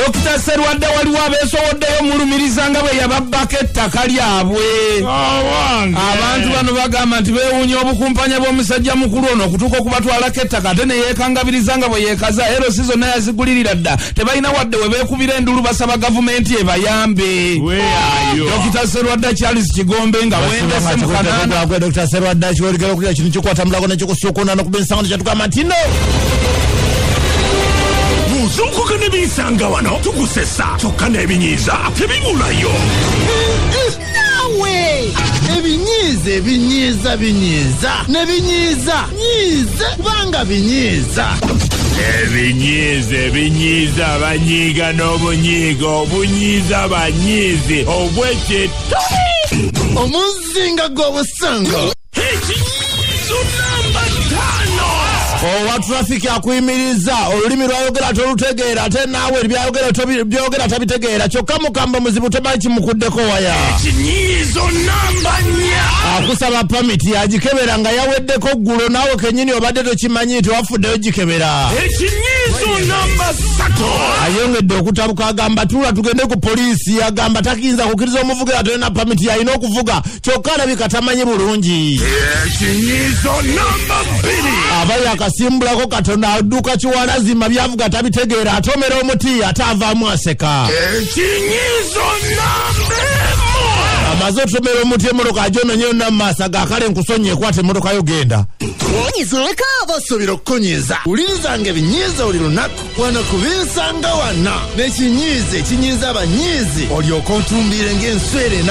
Dr. Serwadda waliwo abeesowoddeyo mulumiriza nga bwe yababbako ettaka lyabwe. Abantu bano bagamba nti beewuunya obukumpanya bw'omusajja mukulu ono okutuuka okubatwalako ettaka ate ne yeekangabiriza nga bwe yeekaza erosi zonna yazigulirira dda tebalina wadde we beekubira endulu basaba gavumenti ebayambe. Dr. Serwadda Charles Kigombe nga wendese mu Kanaana. Dr. Serwadda kiwerekera okulira kino kikwata mulako nekikusuukuna nokuba ensango nekyatugamba nti no muzuukuka ne bisanga wano tukusesa kyokka n'ebinyiiza tebibulayo. Nawe ebinyiiza nyiize kubanga binyiiza. Ebinyiiza banyiiga n'obunyiiga obunyiiza banyiizi obwekyeto Omuzinga gw'obusanga. Ekinyiizo namba 5. owa trafiki akuyimiriza olulimi lwayogera tolutegeera ate naawe byayogera tabitegeera kyokka mukamba muzibu tomanyi kimukuddeko waya. Ekinyiizo namba 4. akusaba pamiti agikebera nga yaweddeko ggulo naawe kenyini obadde tokimanyi nti wafuddeyo gikebera. Ekinyiizo namba 3. ayongedde okutabuka agamba tuula tugende ku poliisi agamba takiyinza kukkiriza omuvugira tolina pamiti alina okuvuga kyokka alabika tamanyi bulungi. Ekinyiizo namba 2. abali akasimbulako katonda adduka kiwalazima byavuga tabitegeera atomera omuti ate avaamu aseka. Ekinyiizo namba 1. amaze otomera omuti emmotoka agyononyeyo namaaso agakale nkusonye ekwata emmotoka yo genda. Leka abasuubira okukonyiiza. Wulirizanga ebinyiiza buli lunaku wano ku Binsanga Wana. N'ekinyiiza ekinyiiza abanyiizi olyoka ontumbire ng'enswere.